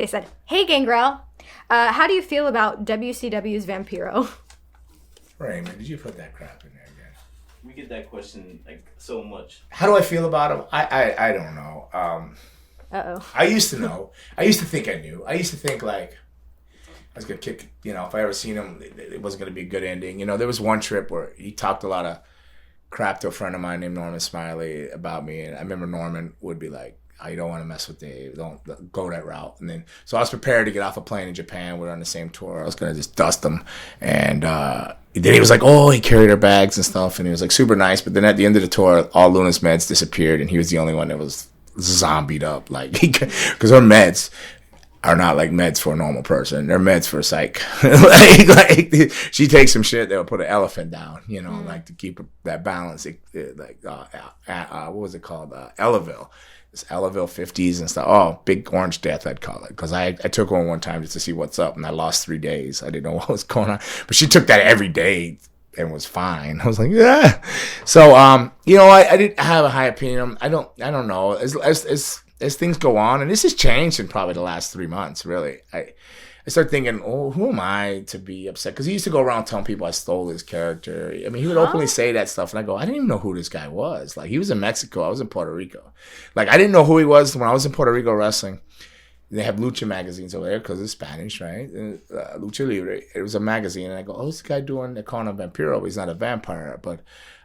They said, "Hey, Gangrel, how do you feel about WCW's Vampiro?" Raymond, did you put that crap in there again? We get that question like so much. How do I feel about him? I don't know. Uh-oh. I used to know. I used to think I knew. I used to think like I was gonna kick. If I ever seen him, it wasn't gonna be a good ending. There was one trip where he talked a lot of crap to a friend of mine named Norman Smiley about me, and I remember Norman would be like, "Oh, you don't want to mess with Dave. Don't go that route." And then, so I was prepared to get off a plane in Japan. We were on the same tour. I was gonna just dust him, and then he was like, "Oh, he carried our bags and stuff," and he was like super nice. But then at the end of the tour, all Luna's meds disappeared, and he was the only one that was zombied up, like because her meds are not like meds for a normal person. They're meds for a psych. like she takes some shit that'll put an elephant down, like to keep that balance. What was it called? Elavil. It's Elavil 50s and stuff. Oh, big orange death, I'd call it. Because I took one time just to see what's up, and I lost 3 days. I didn't know what was going on. But she took that every day and was fine. I was like, yeah. So, I didn't have a high opinion. I don't know. As things go on, and this has changed in probably the last 3 months, really. I start thinking, oh, who am I to be upset? Because he used to go around telling people I stole his character. I mean, he would openly say that stuff, and I go, I didn't even know who this guy was. Like, he was in Mexico. I was in Puerto Rico. Like, I didn't know who he was when I was in Puerto Rico wrestling. They have Lucha magazines over there because it's Spanish, right? Lucha Libre. It was a magazine, and I go, oh, what's the guy doing? They're calling him Vampiro, but he's not a vampire. But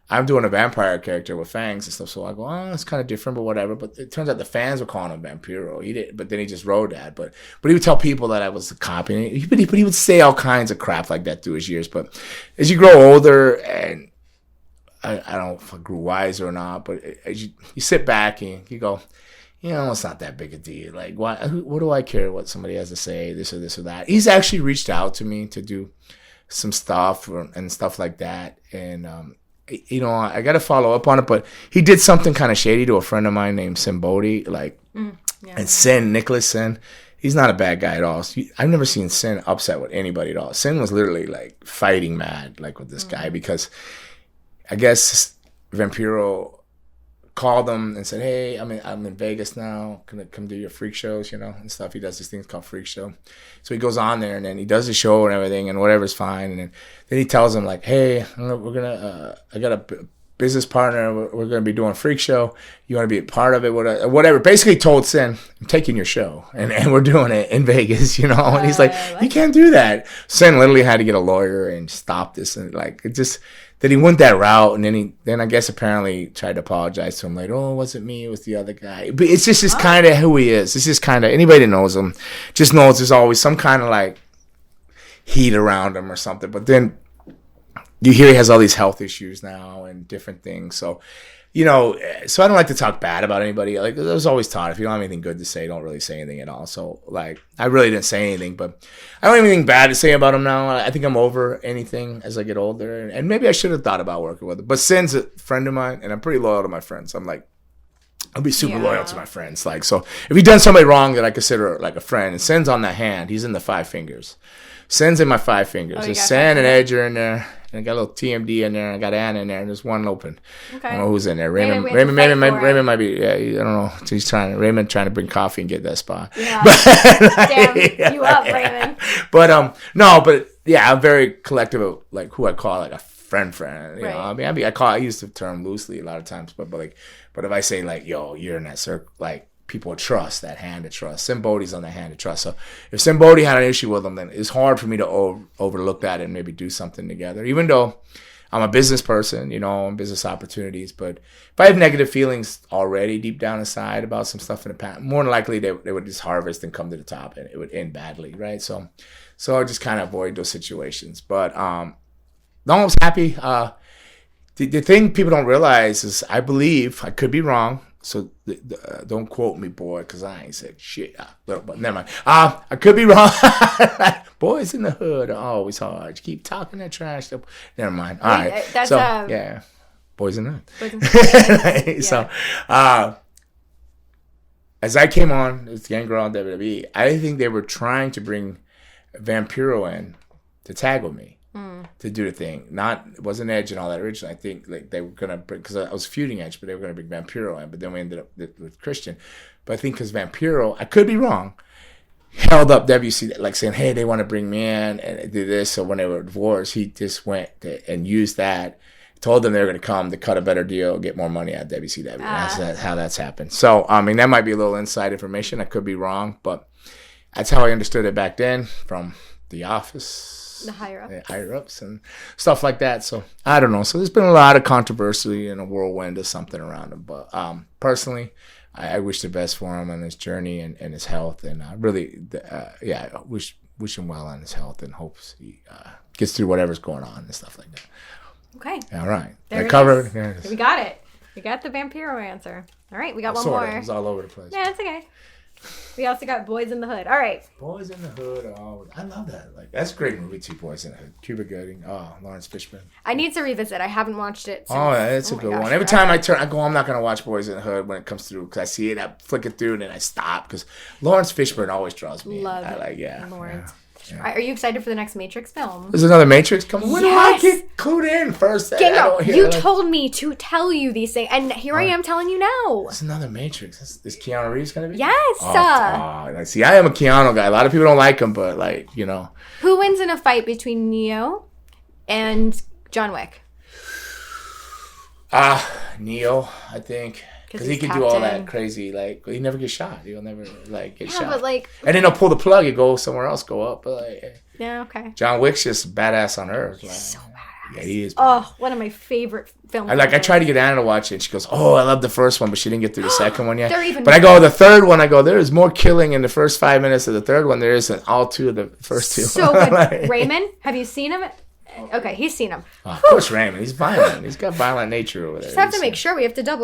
I'm doing a vampire character with fangs and stuff, so I go, oh, it's kind of different, but whatever. But it turns out the fans were calling him Vampiro. He did, but then he just wrote that. But he would tell people that I was a copy, but he would say all kinds of crap like that through his years. But as you grow older, and I don't know if I grew wiser or not, but as you sit back and you go, it's not that big a deal. Like, what do I care what somebody has to say, this or that? He's actually reached out to me to do some stuff and stuff like that. And, I got to follow up on it. But he did something kind of shady to a friend of mine named Sin Bodhi. And Nicholas Sin, he's not a bad guy at all. I've never seen Sin upset with anybody at all. Sin was literally like fighting mad, like with this guy, because I guess Vampiro called him and said, hey, I'm in Vegas now. Can I come do your freak shows, and stuff. He does this thing called Freak Show. So he goes on there, and then he does the show and everything, and whatever's fine. And then he tells him, like, hey, I got a business partner. We're going to be doing Freak Show. You want to be a part of it? Whatever. Basically told Sin, I'm taking your show, and we're doing it in Vegas, And he's like, you can't do that. Sin literally had to get a lawyer and stop this. And, like, it just... That he went that route, and then I guess apparently tried to apologize to him, like, oh, it wasn't me, it was the other guy. But it's just kind of who he is. It's just kind of, anybody that knows him just knows there's always some kind of like heat around him or something. But then you hear he has all these health issues now and different things. So, so I don't like to talk bad about anybody. Like, I was always taught, if you don't have anything good to say, don't really say anything at all. So, like, I really didn't say anything, but I don't have anything bad to say about him now. I think I'm over anything as I get older, and maybe I should have thought about working with him. But Sin's a friend of mine, and I'm pretty loyal to my friends. I'm like, I'll be super loyal to my friends. Like, so if he's done somebody wrong that I consider like a friend, and Sin's on that hand, he's in the 5 fingers. Sin's in my 5 fingers. There's Sin and Edge are in there. And I got a little TMD in there. I got Anna in there, and there's one open. Okay. I don't know who's in there. Raymond might be. Yeah, I don't know. He's Raymond trying to bring coffee and get that spot. Yeah. Damn, you up, Raymond? But no, but yeah, I'm very collective of like who I call like a friend. You know, I use the term loosely a lot of times, but if I say like, yo, you're in that circle, like. People trust, that hand of trust. Sin Bodhi's on that hand of trust. So if Sin Bodhi had an issue with him, then it's hard for me to overlook that and maybe do something together. Even though I'm a business person, and business opportunities. But if I have negative feelings already deep down inside about some stuff in the past, more than likely they would just harvest and come to the top, and it would end badly, right? So I just kind of avoid those situations. But no, I was happy. The thing people don't realize is I believe, I could be wrong, so don't quote me, boy, because I ain't said shit. But never mind. I could be wrong. Boys in the hood are always hard. You keep talking that trash. Never mind. All right. That's, yeah. Boys in the hood. So, as I came on, it's Gangrel on WWE, I think they were trying to bring Vampiro in to tag with me. To do the thing. It wasn't Edge and all that originally. I think like they were going to bring, because I was feuding Edge, but they were going to bring Vampiro in, but then we ended up with Christian. But I think because Vampiro, I could be wrong, held up WC, like saying, hey, they want to bring me in and do this. So when they were divorced, he just went and used that, told them they were going to come to cut a better deal, get more money at WCW. That's how that's happened. So, I mean, that might be a little inside information. I could be wrong, but that's how I understood it back then from The Office. The higher ups and stuff like that. So, I don't know. So, there's been a lot of controversy and a whirlwind of something around him. But personally, I wish the best for him on his journey and his health, and I wish him well on his health and hopes he gets through whatever's going on and stuff like that. Okay. All right. There I covered. There it is. We got it. We got the Vampiro answer. All right, we got one more. It was all over the place. Yeah, it's okay. We also got Boys in the Hood. All right. Boys in the Hood. Oh, I love that. Like that's a great movie too. Boys in the Hood. Cuba Gooding. Oh, Lawrence Fishburne. I need to revisit. I haven't watched it. Since. Oh, yeah, it's a good one. Every time I go, I'm not gonna watch Boys in the Hood when it comes through because I see it, I flick it through, and then I stop because Lawrence Fishburne always draws me. Love in. Lawrence. Yeah. Are you excited for the next Matrix film? There's another Matrix coming. When Yes! do I get clued in first? Gangrel, you told me to tell you these things, and here I am telling you now. There's another Matrix. Is Keanu Reeves going to be? Yes. See, I am a Keanu guy. A lot of people don't like him, but like, you know. Who wins in a fight between Neo and John Wick? Neo, I think. Because he can do all that crazy, like, he never gets shot. He'll never, like, get shot. Yeah, but, like... And then he'll pull the plug and go somewhere else, go up. But, like... Yeah, okay. John Wick's just badass on Earth. He's so badass. Yeah, he is. Oh, one of my favorite films. I tried to get Anna to watch it, and she goes, oh, I love the first one, but she didn't get through the second one yet. But I go, the third one, there is more killing in the first 5 minutes of the third one there is in all two of the first two. So good. Like, Raymond, have you seen him? Okay, he's seen him. Of course, Raymond. He's violent. He's got violent nature over there. Just have to make sure we have to double